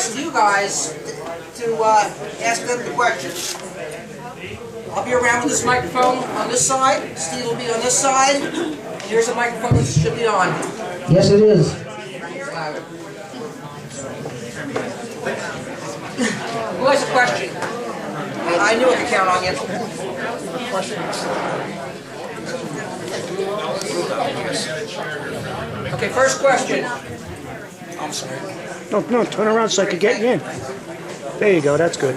ask you guys to ask them the questions. I'll be around with this microphone on this side. Steve will be on this side. Here's a microphone that should be on. Yes, it is. Who has a question? I knew I could count on you. Okay, first question. I'm sorry. No, turn around so I can get you in. There you go, that's good.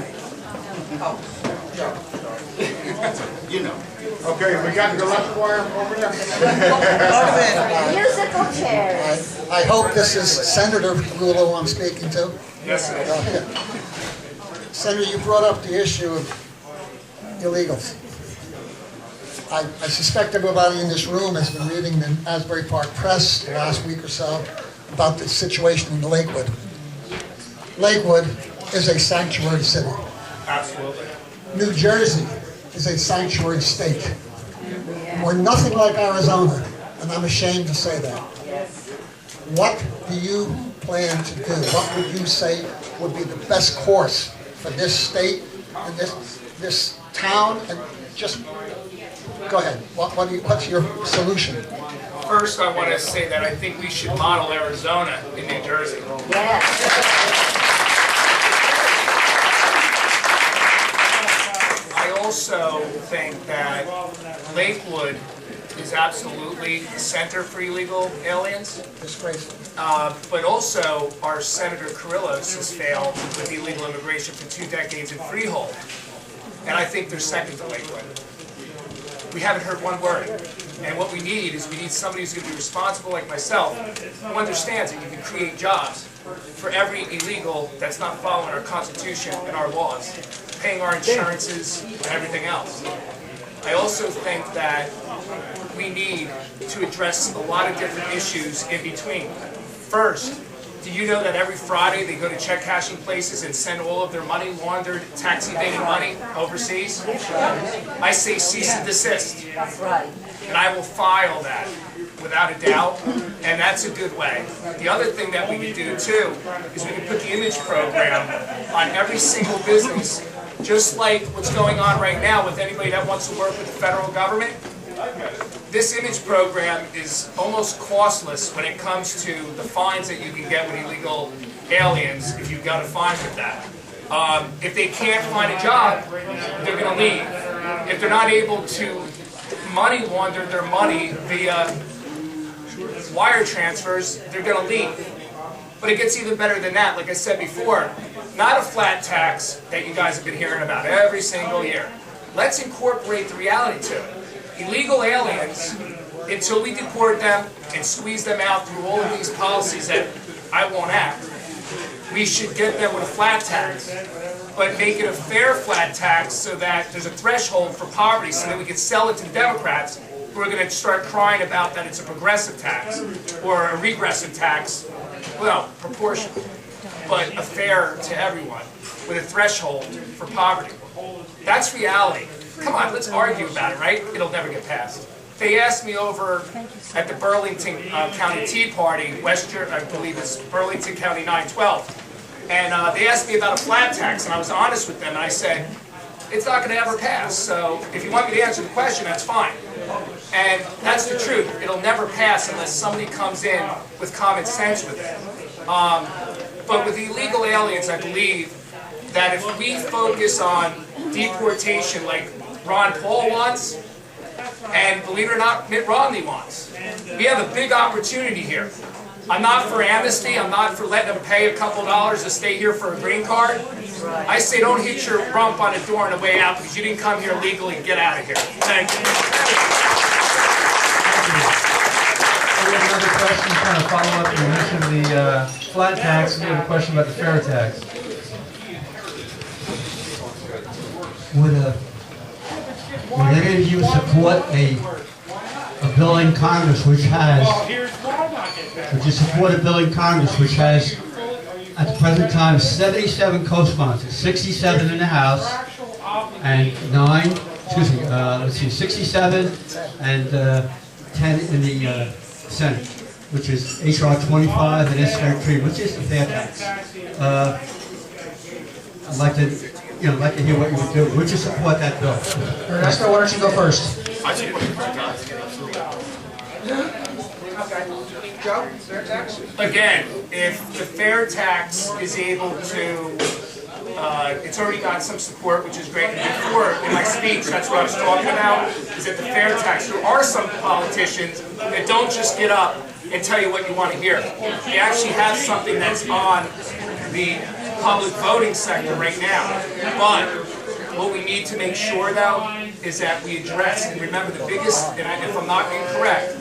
You know. Okay, we got your lunch wire over there. Musical chairs. I hope this is Senator Rullo I'm speaking to. Yes, sir. Senator, you brought up the issue of illegals. I suspect everybody in this room has been reading the Asbury Park Press the last week or so about the situation in Lakewood. Lakewood is a sanctuary city. Absolutely. New Jersey is a sanctuary state. We're nothing like Arizona, and I'm ashamed to say that. What do you plan to do? What would you say would be the best course for this state and this town? And just go ahead. What's your solution? First, I want to say that I think we should model Arizona in New Jersey. Yes. I also think that Lakewood is absolutely the center for illegal aliens. Disgraceful. But also, our Senator Carrillos has failed with illegal immigration for 2 decades in Freehold. And I think they're second to Lakewood. We haven't heard one word. And what we need is somebody who's going to be responsible like myself, who understands that you can create jobs for every illegal that's not following our Constitution and our laws, paying our insurances and everything else. I also think that we need to address a lot of different issues in between. First, do you know that every Friday they go to check cashing places and send all of their money, laundered, tax evaded money overseas? I say cease and desist. That's right. And I will file that without a doubt, and that's a good way. The other thing that we can do too is we can put the image program on every single business, just like what's going on right now with anybody that wants to work with the federal government. This image program is almost costless when it comes to the fines that you can get with illegal aliens if you've got a fine with that. If they can't find a job, they're going to leave. If they're not able to money launder their money via wire transfers, they're going to leave. But it gets even better than that. Like I said before, not a flat tax that you guys have been hearing about every single year. Let's incorporate the reality to it. Illegal aliens, until we deport them and squeeze them out through all of these policies that I won't act, we should get them with a flat tax, but make it a fair flat tax so that there's a threshold for poverty so that we can sell it to the Democrats who are going to start crying about that it's a progressive tax or a regressive tax. Well, proportional, but a fair to everyone with a threshold for poverty. That's reality. Come on, let's argue about it, right? It'll never get passed. They asked me over at the Burlington County Tea Party, I believe it's Burlington County 912, and they asked me about a flat tax, and I was honest with them, and I said, it's not going to ever pass, so if you want me to answer the question, that's fine. And that's the truth. It'll never pass unless somebody comes in with common sense with it. But with illegal aliens, I believe that if we focus on deportation like Ron Paul wants, and believe it or not, Mitt Romney wants, we have a big opportunity here. I'm not for amnesty. I'm not for letting them pay a couple dollars to stay here for a green card. I say don't hit your rump on a door on the way out because you didn't come here legally. Get out of here. Thank you. We have another question, kind of follow up. You mentioned the flat tax. We have a question about the fair tax. Would any of you support a bill in Congress which has, at the present time, 77 co-sponsors, 67 in the House, and 67 and 10 in the Senate, which is H.R. 25 and S. 33, which is the fair tax. I'd like to, like to hear what you would do. Would you support that bill? Ernesto, why don't you go first? I support the fair tax. Joe, fair tax? Again, if the fair tax is able to, it's already got some support, which is great. And before, in my speech, that's what I was talking about, is that the fair tax, there are some politicians that don't just get up and tell you what you want to hear. They actually have something that's on the public voting sector right now. But what we need to make sure, though, is that we address, and remember the biggest, and if I'm not incorrect,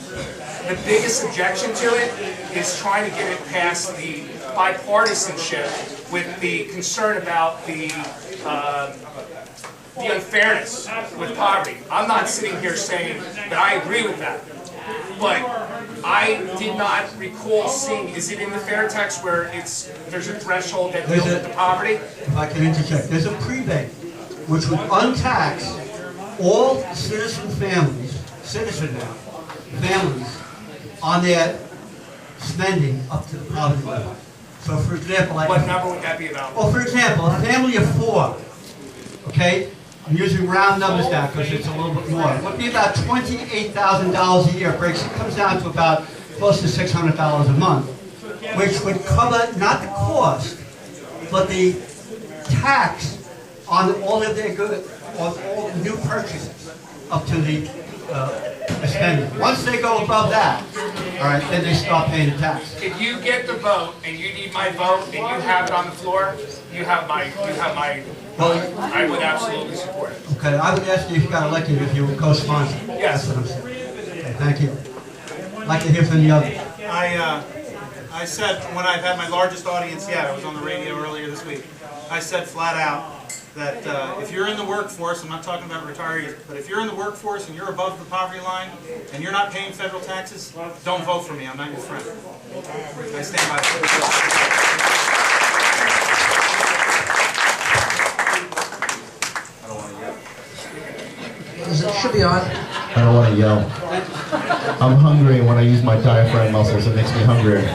the biggest objection to it is trying to get it past the bipartisanship with the concern about the unfairness with poverty. I'm not sitting here saying that I agree with that, but I did not recall seeing, is it in the fair tax where there's a threshold that deals with the poverty? If I can interject, there's a prebate which would untax all citizen families on their spending up to the poverty level. So for example, What number would that be about? well, for example, a family of 4, okay? I'm using round numbers now because it's a little bit more. It would be about $28,000 a year. It comes down to about close to $600 a month, which would cover not the cost, but the tax on all of their goods, on all new purchases up to the spending. Once they go above that, all right, then they start paying the tax. If you get the vote and you need my vote and you have it on the floor, you have my Well, I would absolutely support it. okay, I would ask you if you got elected if you would co-sponsor. Yes. That's what I'm saying. Okay, thank you. I'd like to hear from the other. I said when I've had my largest audience yet, I was on the radio earlier this week, I said flat out that if you're in the workforce, I'm not talking about retirees, but if you're in the workforce and you're above the poverty line and you're not paying federal taxes, don't vote for me. I'm not your friend. I stand by that. It should be on. I don't want to yell. I'm hungry, and when I use my diaphragm muscles, it makes me hungrier.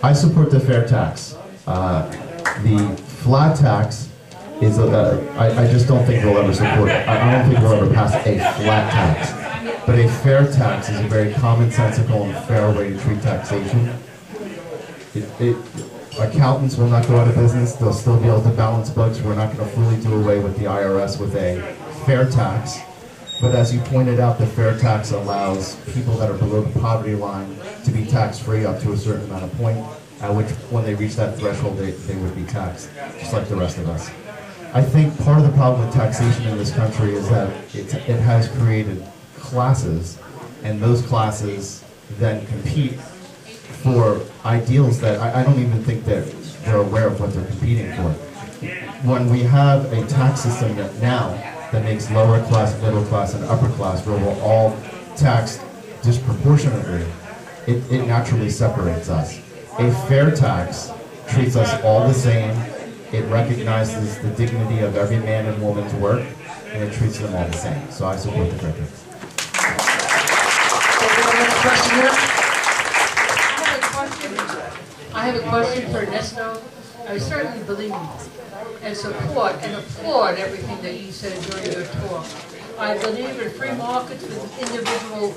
I support the fair tax. The flat tax is, I just don't think we'll ever support it. I don't think we'll ever pass a flat tax. But a fair tax is a very commonsensical and fair way to treat taxation. Accountants will not go out of business. They'll still be able to balance books. We're not going to fully do away with the IRS with a fair tax. But as you pointed out, the fair tax allows people that are below the poverty line to be tax-free up to a certain amount of point, at which, when they reach that threshold, they would be taxed, just like the rest of us. I think part of the problem with taxation in this country is that it has created classes, and those classes then compete for ideals that I don't even think that they're aware of what they're competing for. When we have a tax system that makes lower class, middle class, and upper class, where we're all taxed disproportionately, it naturally separates us. A fair tax treats us all the same. It recognizes the dignity of every man and woman's work, and it treats them all the same. So I support the fair tax. Question here? I have a question for Ernesto. I certainly believe and support and applaud everything that you said during your talk. I believe in free markets with individual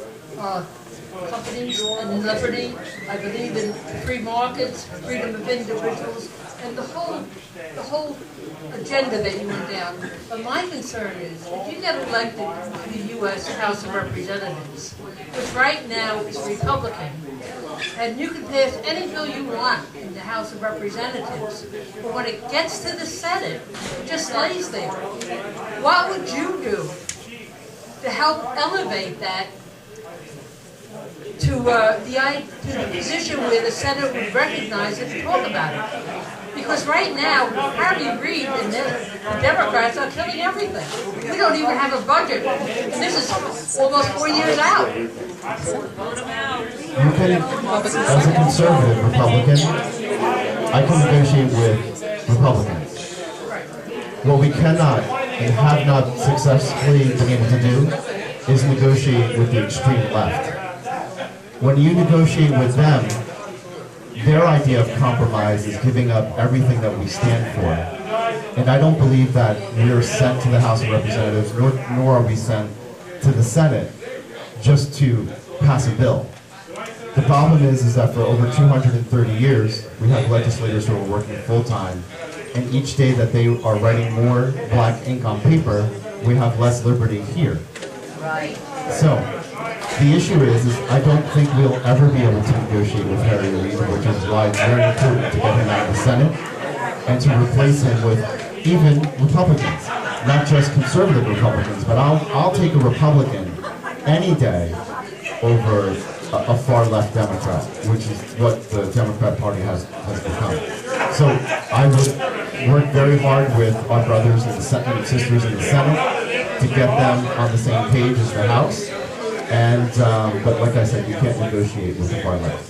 companies and liberty. I believe in free markets, freedom of individuals, and the whole agenda that you went down. But my concern is, if you get elected to the U.S. House of Representatives, which right now is Republican, and you can pass any bill you want in the House of Representatives, but when it gets to the Senate, it just lays there. What would you do to help elevate that to the position where the Senate would recognize it and talk about it? Because right now, Harry Reid and the Democrats are killing everything. We don't even have a budget. And this is almost 4 years out. You can, as a conservative Republican, I can negotiate with Republicans. What we cannot and have not successfully been able to do is negotiate with the extreme left. When you negotiate with them, their idea of compromise is giving up everything that we stand for. And I don't believe that we are sent to the House of Representatives, nor are we sent to the Senate just to pass a bill. The problem is that for over 230 years, we have legislators who are working full-time, and each day that they are writing more black ink on paper, we have less liberty here. Right. So, the issue is I don't think we'll ever be able to negotiate with Harry Reid, which is why it's very important to get him out of the Senate and to replace him with even Republicans, not just conservative Republicans, but I'll take a Republican any day over a far-left Democrat, which is what the Democrat Party has become. So I would work very hard with our brothers and sisters in the Senate to get them on the same page as the House. And but like I said, you can't negotiate with the far left.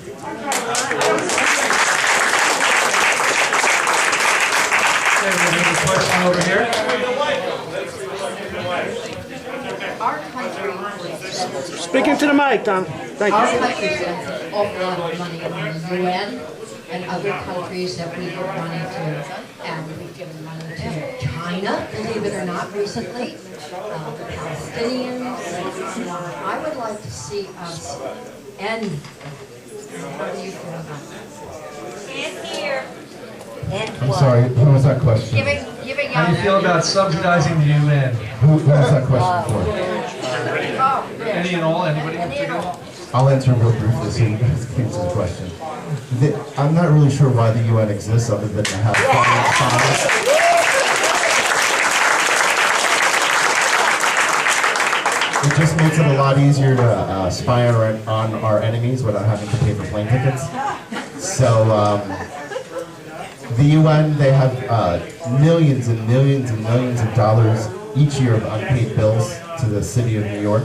Okay, we have a question over here. Our country spends Speak into the mic, Tom. Thank our you. country spends an awful lot of money on the UN and other countries that we give money to, and we've given money to China, believe it or not, recently, the Palestinians. I would like to see us end. How do you feel about that? And here. I'm sorry, who was that question? Giving How do you feel about subsidizing the UN? Who was that question for? Any and all, anybody? I'll answer real briefly so you guys can answer the question. I'm not really sure why the UN exists other than to have fun. It just makes it a lot easier to spy on our enemies without having to pay for plane tickets. So the UN, they have millions and millions and millions of dollars each year of unpaid bills to the city of New York.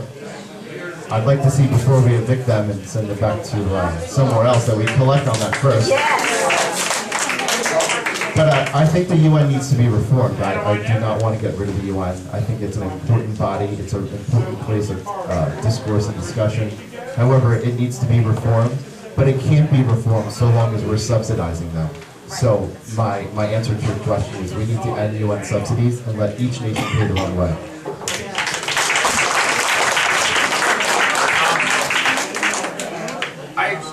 I'd like to see before we evict them and send them back to somewhere else that we collect on that first. But I think the UN needs to be reformed. I do not want to get rid of the UN. I think it's an important body. It's an important place of discourse and discussion. However, it needs to be reformed, but it can't be reformed so long as we're subsidizing them. So my answer to your question is we need to end UN subsidies and let each nation pay their own way.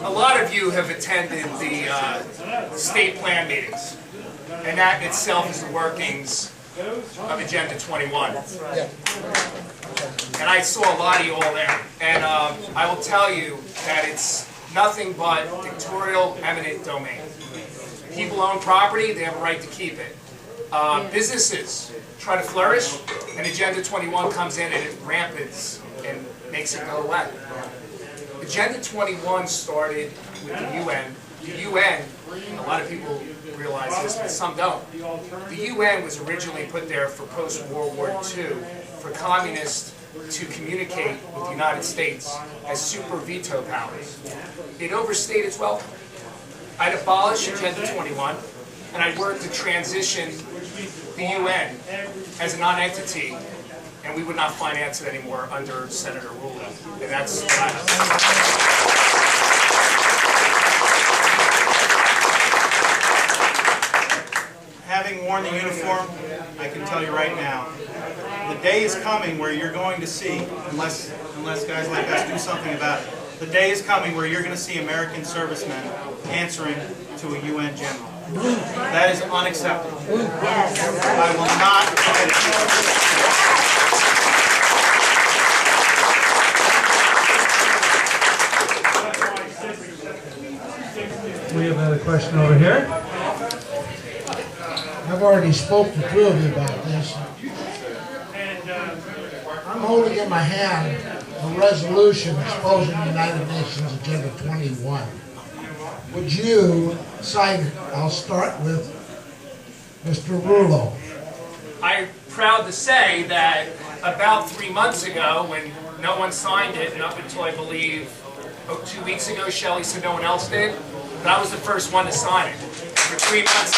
A lot of you have attended the state plan meetings, and that in itself is the workings of Agenda 21. And I saw a lot of you all there, and I will tell you that it's nothing but dictatorial eminent domain. People own property, they have a right to keep it. Businesses try to flourish, and Agenda 21 comes in and it rampants and makes it go away. Agenda 21 started with the UN. The UN, a lot of people realize this, but some don't. The UN was originally put there for post-World War II for communists to communicate with the United States as super veto powers. It overstayed its welcome. I'd abolish Agenda 21, and I'd work to transition the UN as a non-entity, and we would not finance it anymore under Senator Rullo. And that's what I have. Having worn the uniform, I can tell you right now, the day is coming where you're going to see, unless guys like us do something about it, the day is coming where you're going to see American servicemen answering to a UN general. That is unacceptable. I will not permit We have another question over here. I've already spoke to two of you about this. I'm holding in my hand a resolution exposing the United Nations Agenda 21. Would you sign it? I'll start with Mr. Rullo. I'm proud to say that about 3 months ago, when no one signed it, and up until I believe 2 weeks ago, Shelley said no one else did, but I was the first one to sign it. For 3 months,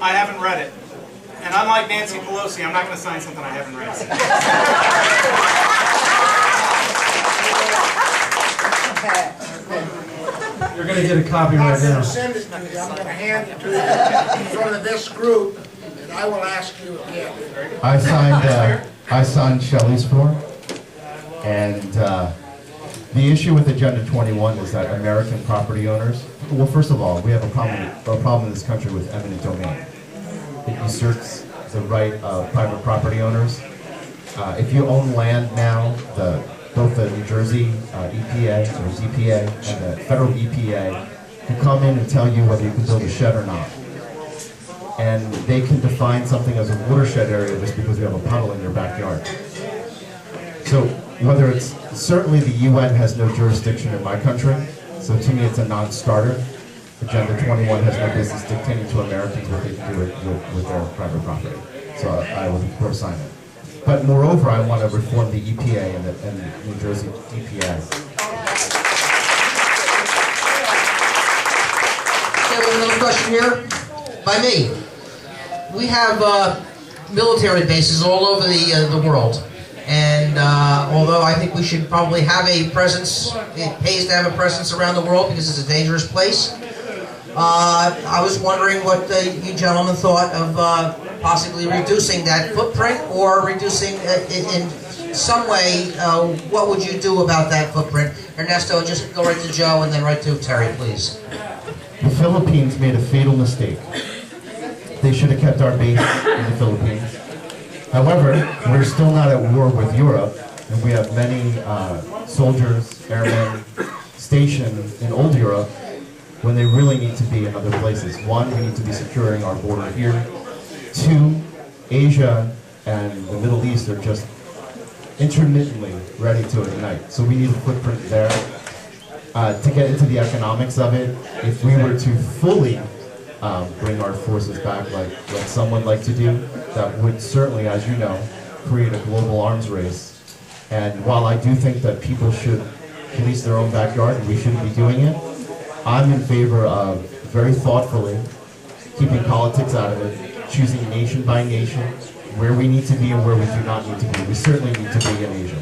I haven't read it, and And unlike Nancy Pelosi, I'm not going to sign something I haven't read. You're going to get a copy I'm right not going now. to send it to you, I'm going to hand it to you in front of this group, and I will ask you again. I signed Shelley's form, and the issue with Agenda 21 is that American property owners, well, first of all, we have a problem in this country with eminent domain. It usurps the right of private property owners. If you own land now, both the New Jersey EPA or DPA and the federal EPA can come in and tell you whether you can build a shed or not. And they can define something as a watershed area just because you have a puddle in your backyard. So whether it's, certainly the UN has no jurisdiction in my country, so to me it's a non-starter. Agenda 21 has no business dictating to Americans what they can do with their private property. So I would of course sign it. But moreover, I want to reform the EPA and the New Jersey DPA. Okay, we have another question here by me. We have military bases all over the world. And although I think we should probably have a presence, it pays to have a presence around the world because it's a dangerous place. I was wondering what you gentlemen thought of possibly reducing that footprint or reducing in some way, what would you do about that footprint? Ernesto, just go right to Joe and then right to Terry, please. The Philippines made a fatal mistake. They should have kept our base in the Philippines. However, we're still not at war with Europe, and we have many soldiers, airmen stationed in old Europe when they really need to be in other places. One, we need to be securing our border here. Two, Asia and the Middle East are just intermittently ready to ignite. So we need a footprint there. To get into the economics of it, if we were to fully bring our forces back like some would like to do, that would certainly, as you know, create a global arms race. And while I do think that people should police their own backyard, and we shouldn't be doing it, I'm in favor of very thoughtfully keeping politics out of it, choosing nation by nation, where we need to be and where we do not need to be. We certainly need to be in Asia.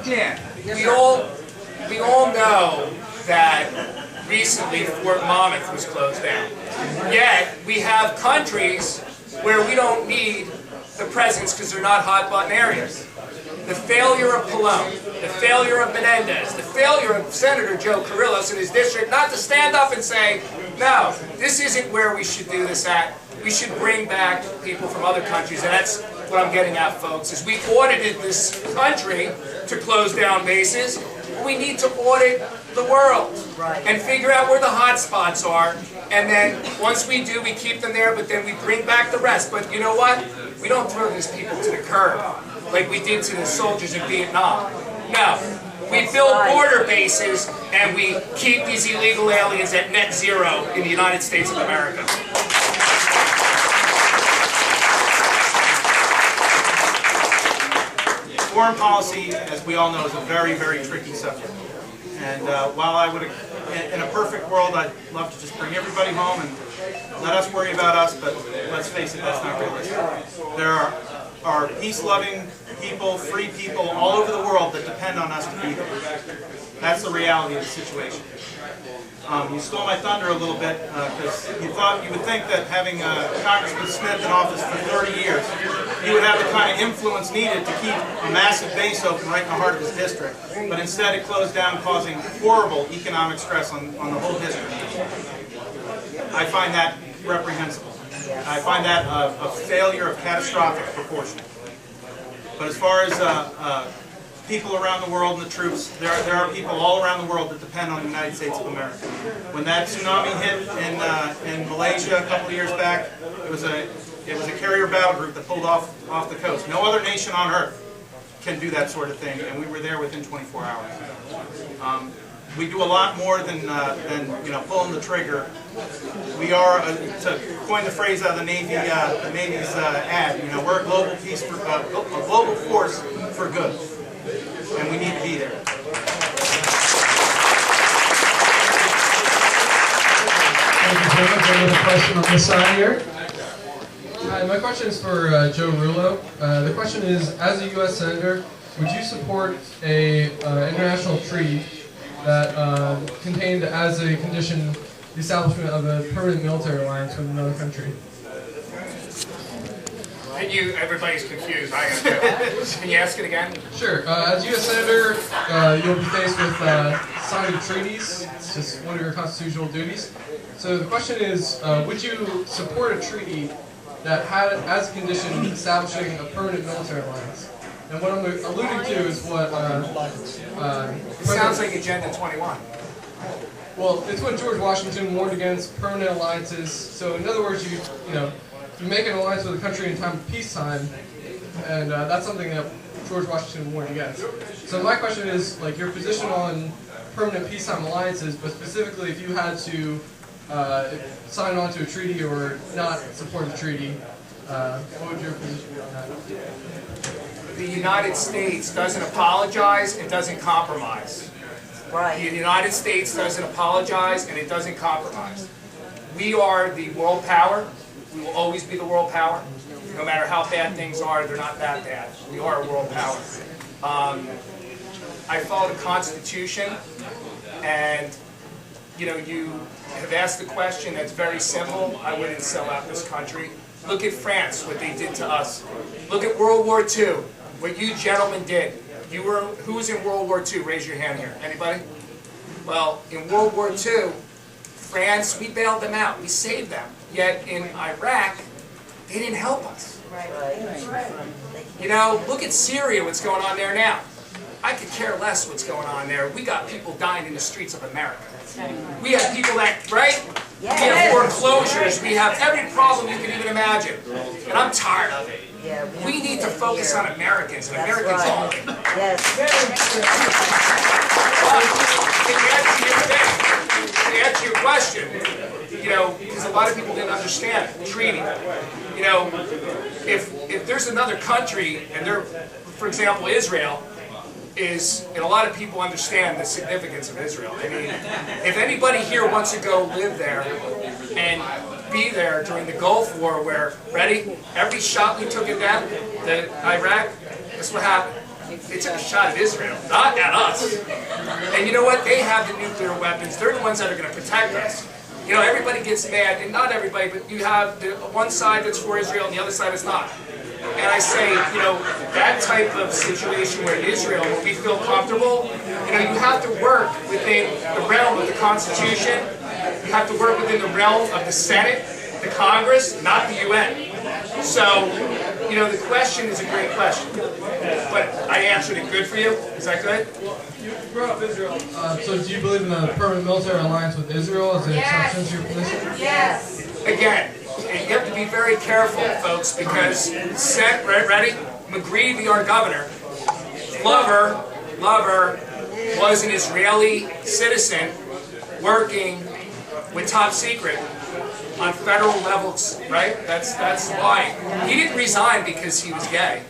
Dan, we all know that recently Fort Monmouth was closed down. Yet we have countries where we don't need the presence because they're not hot-button areas. The failure of Palone, the failure of Menendez, the failure of Senator Joe Carrillos in his district not to stand up and say, no, this isn't where we should do this at. We should bring back people from other countries. And that's what I'm getting at, folks, is we audited this country to close down bases. We need to audit the world and figure out where the hot spots are. And then once we do, we keep them there, but then we bring back the rest. But you know what? We don't throw these people to the curb like we did to the soldiers in Vietnam. No, we build border bases and we keep these illegal aliens at net zero in the United States of America. Foreign policy, as we all know, is a very, very tricky subject. And while I would, in a perfect world, I'd love to just bring everybody home and let us worry about us, but let's face it, that's not realistic. There are peace-loving people, free people all over the world that depend on us to be there. That's the reality of the situation. You stole my thunder a little bit because you would think that having Congressman Smith in office for 30 years, he would have the kind of influence needed to keep a massive base open right in the heart of his district. But instead it closed down, causing horrible economic stress on the whole district. I find that reprehensible. I find that a failure of catastrophic proportion. But as far as people around the world and the troops, there are people all around the world that depend on the United States of America. When that tsunami hit in Malaysia a couple of years back, it was a carrier battle group that pulled off the coast. No other nation on earth can do that sort of thing, and we were there within 24 hours. We do a lot more than pulling the trigger. We are, to coin the phrase out of the Navy's ad, we're a global a global force for good, and we need to be there. with a question on this side here. Hi, my question is for Joe Rullo. The question is, as a U.S. Senator, would you support a international treaty that contained as a condition the establishment of a permanent military alliance with another country? Everybody's confused. I am. Can you ask it again? Sure. As U.S. Senator, you'll be faced with signing treaties. It's just one of your constitutional duties. So the question is, would you support a treaty that had as a condition establishing a permanent military alliance? And what I'm alluding to is what... it sounds like Agenda 21. Well, it's what George Washington warned against, permanent alliances. So in other words, you make an alliance with a country in time of peacetime, and that's something that George Washington warned against. So my question is, like, your position on permanent peacetime alliances, but specifically if you had to sign on to a treaty or not support a treaty, what would your position be on that? The United States doesn't apologize and doesn't compromise. Right. The United States doesn't apologize and it doesn't compromise. We are the world power. We will always be the world power. No matter how bad things are, they're not that bad. We are a world power. I follow the Constitution, and you have asked the question that's very simple. I wouldn't sell out this country. Look at France, what they did to us. Look at World War II, what you gentlemen did. Who was in World War II? Raise your hand here. Anybody? Well, in World War II, France, we bailed them out. We saved them. Yet in Iraq, they didn't help us. Look at Syria, what's going on there now. I could care less what's going on there. We got people dying in the streets of America. We have people that, right? We have foreclosures. We have every problem you can even imagine. And I'm tired of it. We need to focus on Americans and Americans only. To answer your question, because a lot of people didn't understand the treaty. If there's another country, and for example, Israel, and a lot of people understand the significance of Israel. I mean, if anybody here wants to go live there and be there during the Gulf War where, ready, every shot we took at them, Iraq, that's what happened. They took a shot at Israel, not at us. And you know what? They have the nuclear weapons. They're the ones that are going to protect us. Everybody gets mad, and not everybody, but you have one side that's for Israel and the other side is not. And I say, that type of situation where Israel, where we feel comfortable, you have to work within the realm of the Constitution. You have to work within the realm of the Senate, the Congress, not the UN. So, the question is a great question. But I answered it good for you. Is that good? You brought up Israel. So do you believe in a permanent military alliance with Israel as an exception to your position? Yes. Again, you have to be very careful, folks, because ready? McGreevey, our governor, Lover was an Israeli citizen working with top secret on federal levels, right? That's lying. He didn't resign because he was gay.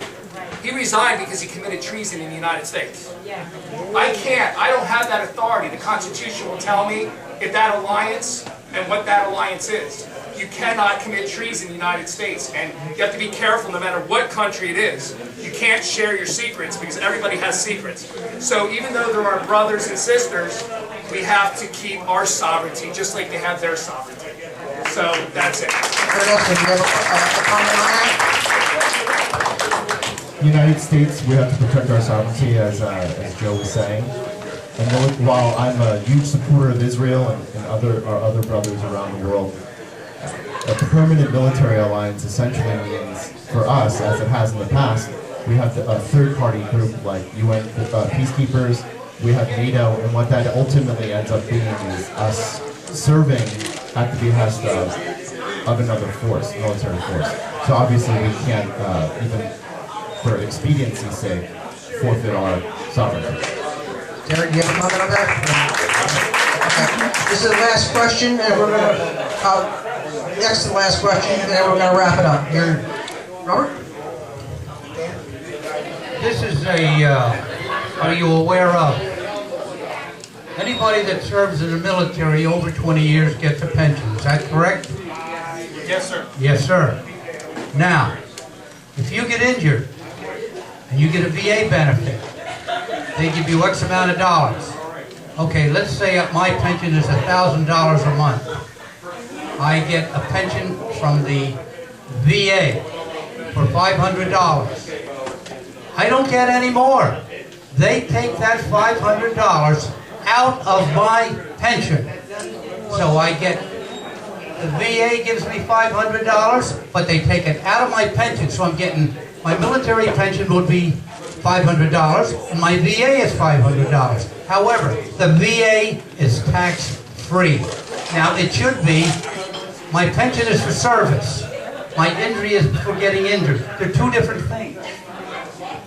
He resigned because he committed treason in the United States. I don't have that authority. The Constitution will tell me if that alliance and what that alliance is. You cannot commit treason in the United States, and you have to be careful no matter what country it is. You can't share your secrets because everybody has secrets. So even though there are brothers and sisters, we have to keep our sovereignty just like they have their sovereignty. So that's it. Ernesto, do you have a comment on that? United States, we have to protect our sovereignty, as Joe was saying. And while I'm a huge supporter of Israel and our other brothers around the world, a permanent military alliance essentially means, for us, as it has in the past, we have a third-party group like UN peacekeepers, we have NATO, and what that ultimately ends up being is us serving at the behest of another force, military force. So obviously we can't, even for expediency's sake, forfeit our sovereignty. Terry, do you have a comment on that? Okay. This is the last question, and we're going to... next to the last question, and then we're going to wrap it up. Here, Robert? This is are you aware of? Anybody that serves in the military over 20 years gets a pension, is that correct? Yes, sir. Yes, sir. Now, if you get injured and you get a VA benefit, they give you X amount of dollars. Okay, let's say my pension is $1,000 a month. I get a pension from the VA for $500. I don't get any more. They take that $500 out of my pension. So I get, the VA gives me $500, but they take it out of my pension. So I'm getting, my military pension would be $500, and my VA is $500. However, the VA is tax-free. Now, it should be, my pension is for service. My injury is for getting injured. They're two different things.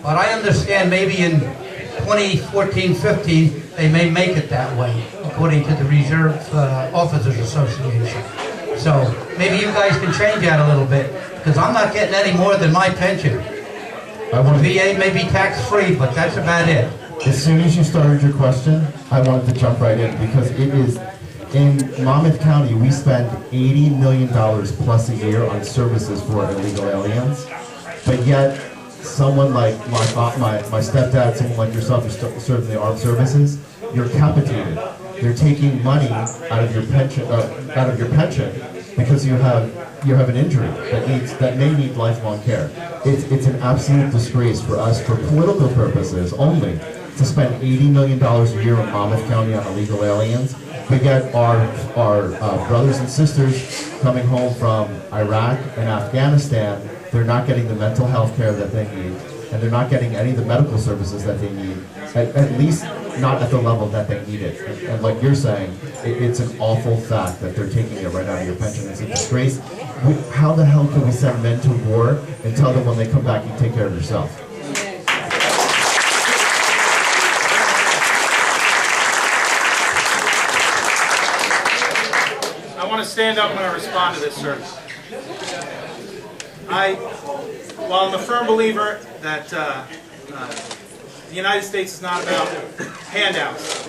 But I understand maybe in 2014-15, they may make it that way, according to the Reserve Officers Association. So maybe you guys can change that a little bit, because I'm not getting any more than my pension. VA may be tax-free, but that's about it. As soon as you started your question, I wanted to jump right in, because it is, in Monmouth County, we spend $80 million plus a year on services for illegal aliens, but yet someone like my stepdad, someone like yourself who served in the armed services, you're capitated. They're taking money out of your pension, because you have an injury that may need lifelong care. It's an absolute disgrace for us, for political purposes only, to spend $80 million a year in Monmouth County on illegal aliens, but yet our brothers and sisters coming home from Iraq and Afghanistan, they're not getting the mental health care that they need, and they're not getting any of the medical services that they need, at least not at the level that they need it. And like you're saying, it's an awful fact that they're taking it right out of your pension. It's a disgrace. How the hell can we send men to war and tell them when they come back, you take care of yourself? I want to stand up when I respond to this, sir. While I'm a firm believer that the United States is not about handouts,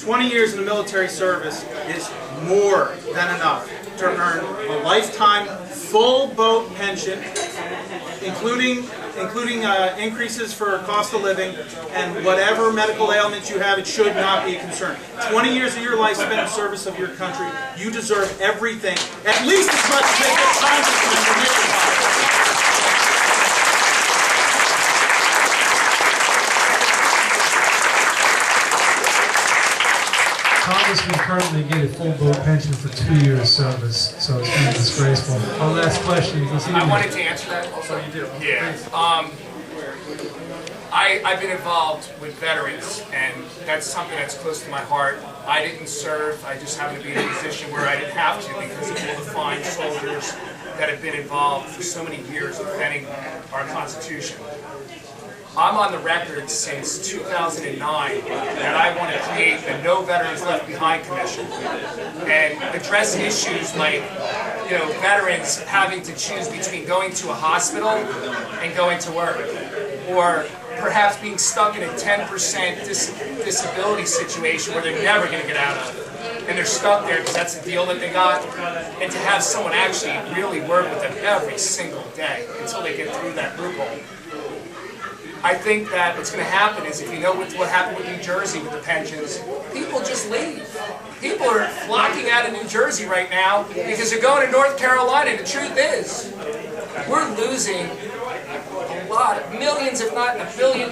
20 years in the military service is more than enough to earn a lifetime full boat pension, including increases for cost of living, and whatever medical ailments you have, it should not be a concern. 20 years of your life spent in service of your country, you deserve everything, at least as much as they get Congressmen from your Congressmen currently get a full boat pension for 2 years service, so it's kind of disgraceful. Our last question. I wanted to answer that. Also, you do. Yeah. I've been involved with veterans, and that's something that's close to my heart. I didn't serve. I just happened to be in a position where I didn't have to because of all the fine soldiers that have been involved for so many years defending our Constitution. I'm on the record since 2009 that I want to create a No Veterans Left Behind Commission and address issues like, veterans having to choose between going to a hospital and going to work, or perhaps being stuck in a 10% disability situation where they're never going to get out of, and they're stuck there because that's the deal that they got, and to have someone actually really work with them every single day until they get through that loophole. I think that what's going to happen is, if you know what happened with New Jersey with the pensions, people just leave. People are flocking out of New Jersey right now because they're going to North Carolina. The truth is, we're losing a lot, millions if not $1 billion.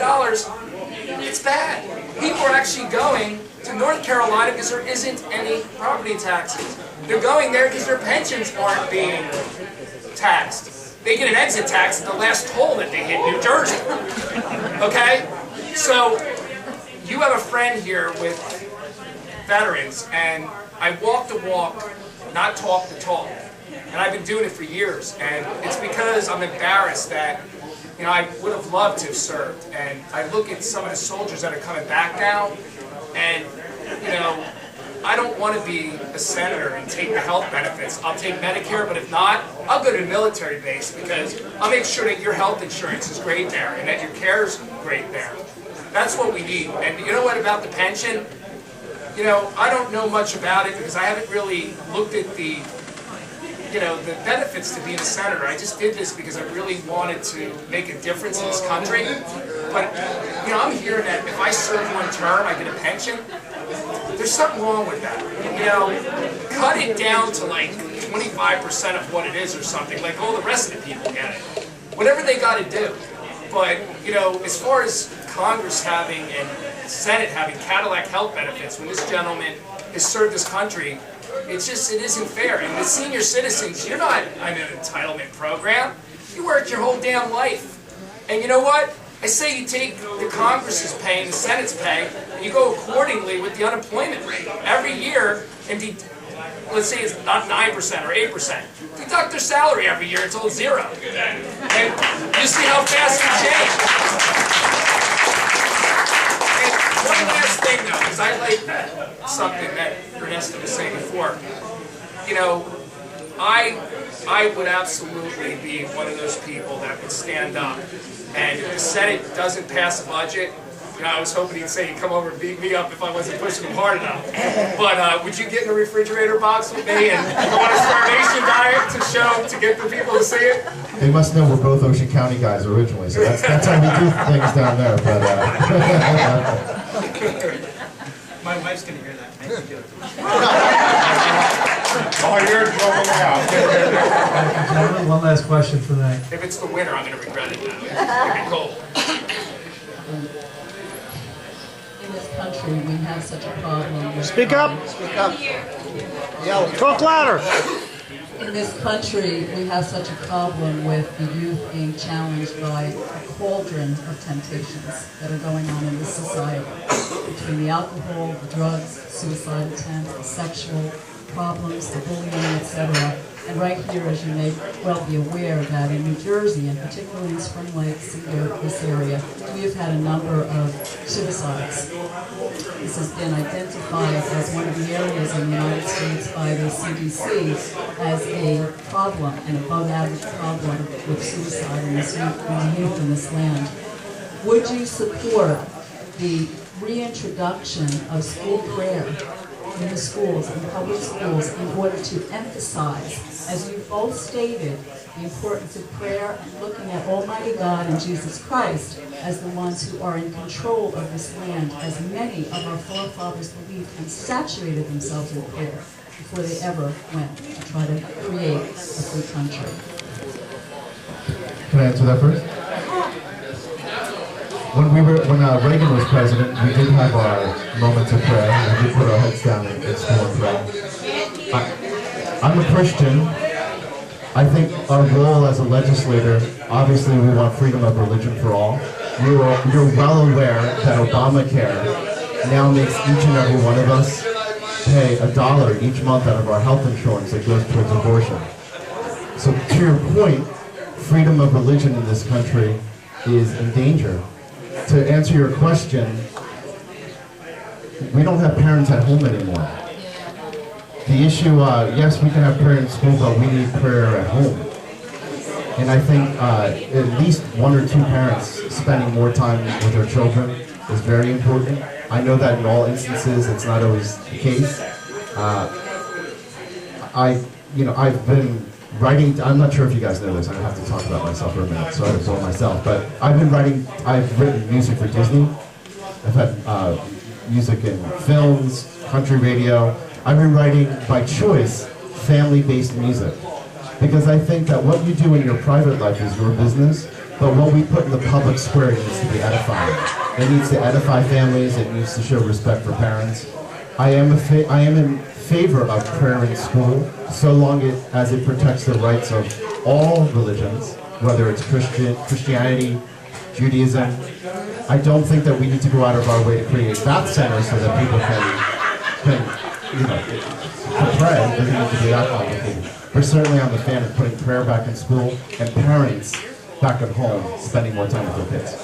It's bad. People are actually going to North Carolina because there isn't any property taxes. They're going there because their pensions aren't being taxed. They get an exit tax at the last toll that they hit New Jersey. Okay? So, you have a friend here with veterans, and I walk the walk, not talk the talk. And I've been doing it for years, and it's because I'm embarrassed that, I would have loved to have served. And I look at some of the soldiers that are coming back now, and, I don't want to be a senator and take the health benefits. I'll take Medicare, but if not, I'll go to the military base because I'll make sure that your health insurance is great there and that your care is great there. That's what we need. And you know what about the pension? I don't know much about it because I haven't really looked at the you know, the benefits to being a senator. I just did this because I really wanted to make a difference in this country. But, you know, I'm hearing that if I serve one term, I get a pension. There's something wrong with that. You know, cut it down to like 25% of what it is or something, like all the rest of the people get it. Whatever they got to do. But, you know, as far as Congress having and Senate having Cadillac health benefits, when this gentleman has served this country, it's just, it isn't fair. And the senior citizens, you're not on an entitlement program. You worked your whole damn life. And you know what? I say you take the Congress's pay and the Senate's pay, and you go accordingly with the unemployment rate. Every year, and let's say it's not 9% or 8%. Deduct their salary every year until it's 0. And you see how fast we change. And one last thing though, because I like something that Ernesto was saying before. You know, I would absolutely be one of those people that would stand up, and if the Senate doesn't pass a budget, you know, I was hoping he'd say he'd come over and beat me up if I wasn't pushing him hard enough. But would you get in a refrigerator box with me and go on a starvation diet to get the people to see it? They must know we're both Ocean County guys originally, so that's how we do things down there. But my wife's gonna hear that. Thank you. Oh, you're in trouble now. Gentlemen, one last question for tonight. If it's the winter, I'm gonna regret it now. It'll be cold. In this country, we have such a problem with... Speak up. Speak up. Yell. Talk louder. In this country, we have such a problem with the youth being challenged by a cauldron of temptations that are going on in this society. Between the alcohol, the drugs, suicide attempts, the sexual problems, the bullying, etc. And right here, as you may well be aware, that in New Jersey, and particularly in Spring Lake, this area, we have had a number of suicides. This has been identified as one of the areas in the United States by the CDC as a problem, an above-average problem with suicide in the youth in this land. Would you support the reintroduction of school prayer in the schools, in public schools, in order to emphasize, as you both stated, the importance of prayer and looking at Almighty God and Jesus Christ as the ones who are in control of this land, as many of our forefathers believed and saturated themselves in prayer before they ever went to try to create a free country. Can I answer that first? When Reagan was president, we did have our moments of prayer, and we put our heads down and still in prayer. I'm a Christian. I think our role as a legislator, obviously we want freedom of religion for all. You're well aware that Obamacare now makes each and every one of us pay $1 each month out of our health insurance that goes towards abortion. So to your point, freedom of religion in this country is in danger. To answer your question, we don't have parents at home anymore. The issue, yes, we can have prayer in school, but we need prayer at home. And I think at least 1 or 2 parents spending more time with their children is very important. I know that in all instances, it's not always the case. I've been writing, I'm not sure if you guys know this, I have to talk about myself for a minute, so I have to blow myself, but I've written music for Disney. I've had music in films, country radio. I've been writing, by choice, family-based music. Because I think that what you do in your private life is your business, but what we put in the public square needs to be edifying. It needs to edify families, it needs to show respect for parents. I am in favor of prayer in school, so long as it protects the rights of all religions, whether it's Christianity, Judaism. I don't think that we need to go out of our way to create faith centers so that people can pray. It doesn't need to be that complicated. But certainly I'm a fan of putting prayer back in school and parents back at home spending more time with their kids.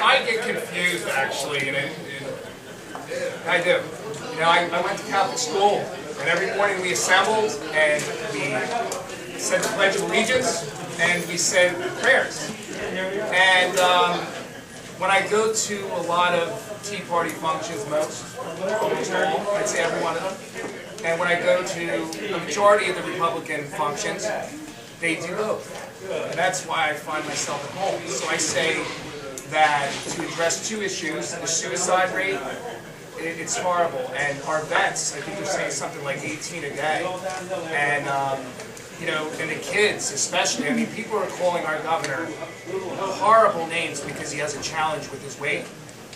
I get confused, actually, and I do. You know, I went to Catholic school, and every morning we assembled, and we said the Pledge of Allegiance, and we said prayers. And when I go to a lot of Tea Party functions, almost all, I'd say every one of them, and when I go to a majority of the Republican functions, they do both. And that's why I find myself at home. So I say that to address two issues, the suicide rate, it's horrible. And our vets, I think they're saying something like 18 a day. And, you know, and the kids especially, I mean, people are calling our governor horrible names because he has a challenge with his weight.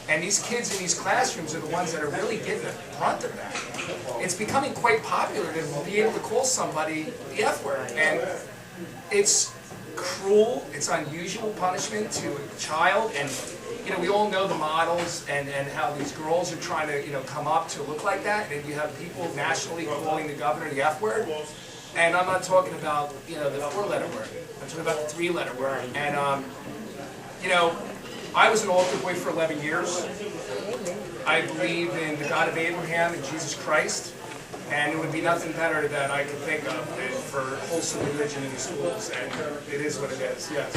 And these kids in these classrooms are the ones that are really getting the brunt of that. It's becoming quite popular to be able to call somebody the F word. And it's cruel, it's unusual punishment to a child. And, you know, we all know the models and how these girls are trying to, you know, come up to look like that. And you have people nationally calling the governor the F word. And I'm not talking about, you know, the 4-letter word. I'm talking about the 3-letter word. And, you know, I was an altar boy for 11 years. I believe in the God of Abraham and Jesus Christ. And it would be nothing better that I could think of than for wholesome religion in the schools. And it is what it is, yes.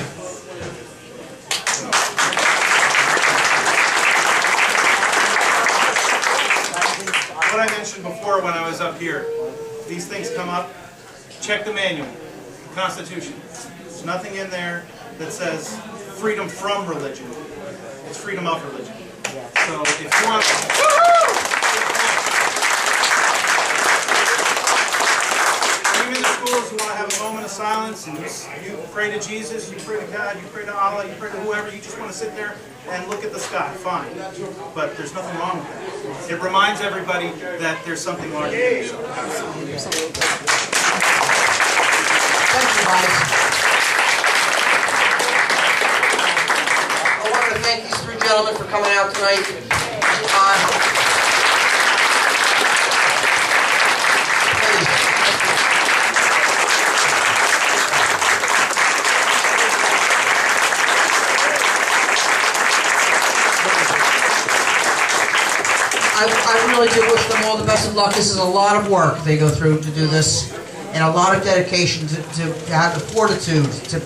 What I mentioned before when I was up here, these things come up, check the manual, the Constitution. There's nothing in there that says freedom from religion. It's freedom of religion. So if you want even in the schools, you want to have a moment of silence and you pray to Jesus, you pray to God, you pray to Allah, you pray to whoever, you just want to sit there and look at the sky, fine. But there's nothing wrong with that. It reminds everybody that there's something larger than yourself. Thank you, guys. I want to thank these 3 gentlemen for coming out tonight. I really do wish them all the best of luck. This is a lot of work they go through to do this, and a lot of dedication to have the fortitude to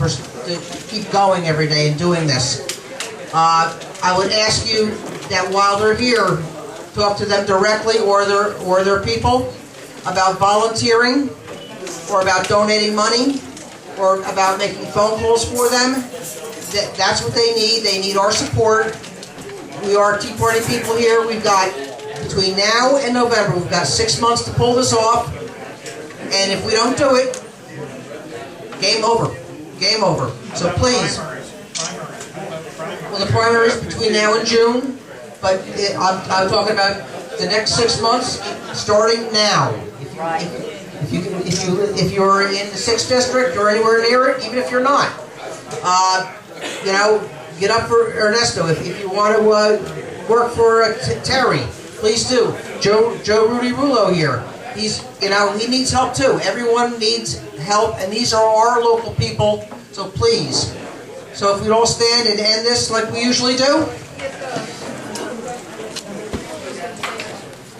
keep going every day and doing this. I would ask you that while they're here, talk to them directly or their people about volunteering, or about donating money, or about making phone calls for them. That's what they need. They need our support. We are Tea Party people here. We've got, between now and November, we've got 6 months to pull this off. And if we don't do it, game over. Game over. So please. Well, the primary is between now and June, but I'm talking about the next 6 months, starting now. If you're in the 6th district or anywhere near it, even if you're not, you know, get up for Ernesto. If you want to work for Terry, please do. Rudy Rullo here. He's, you know, he needs help too. Everyone needs help, and these are our local people. So please. So if we'd all stand and end this like we usually do.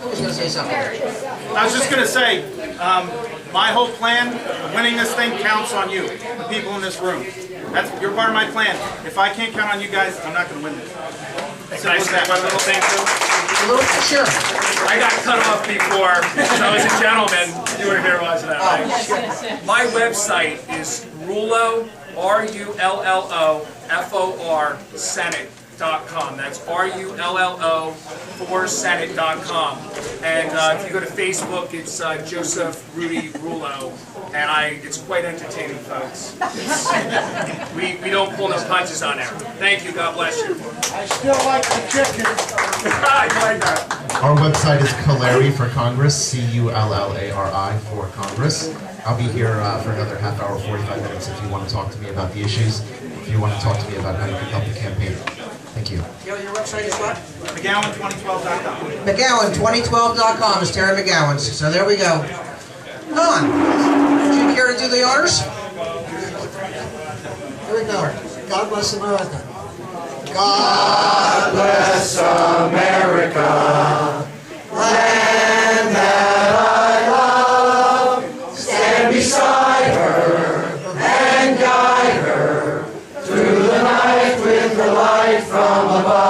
Who was going to say something? I was just going to say, my whole plan, winning this thing counts on you, the people in this room. You're part of my plan. If I can't count on you guys, I'm not going to win this. Can I say one little thing too? Sure. I got cut off before, so as a gentleman, you were here watching that, right? My website is Rullo, RULLO, Senate.com. That's RULLO for Senate.com. And if you go to Facebook, it's Joseph Rudy Rullo. And it's quite entertaining, folks. We don't pull no punches on there. Thank you. God bless you. I still like the chicken. I like that. Our website is Cullari for Congress, C-U-L-L-A-R-I for Congress. I'll be here for another half hour, 45 minutes if you want to talk to me about the issues, if you want to talk to me about how you can help the campaign. Thank you. Your website is what? McGowan2012.com. McGowan2012.com is Terry McGowan's. So there we go. Don, would you care to do the honors? Here we go. God bless America. God bless America, land that I love. Stand beside her and guide her through the night with the light from above.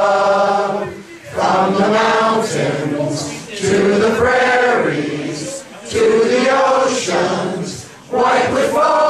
sacrifice.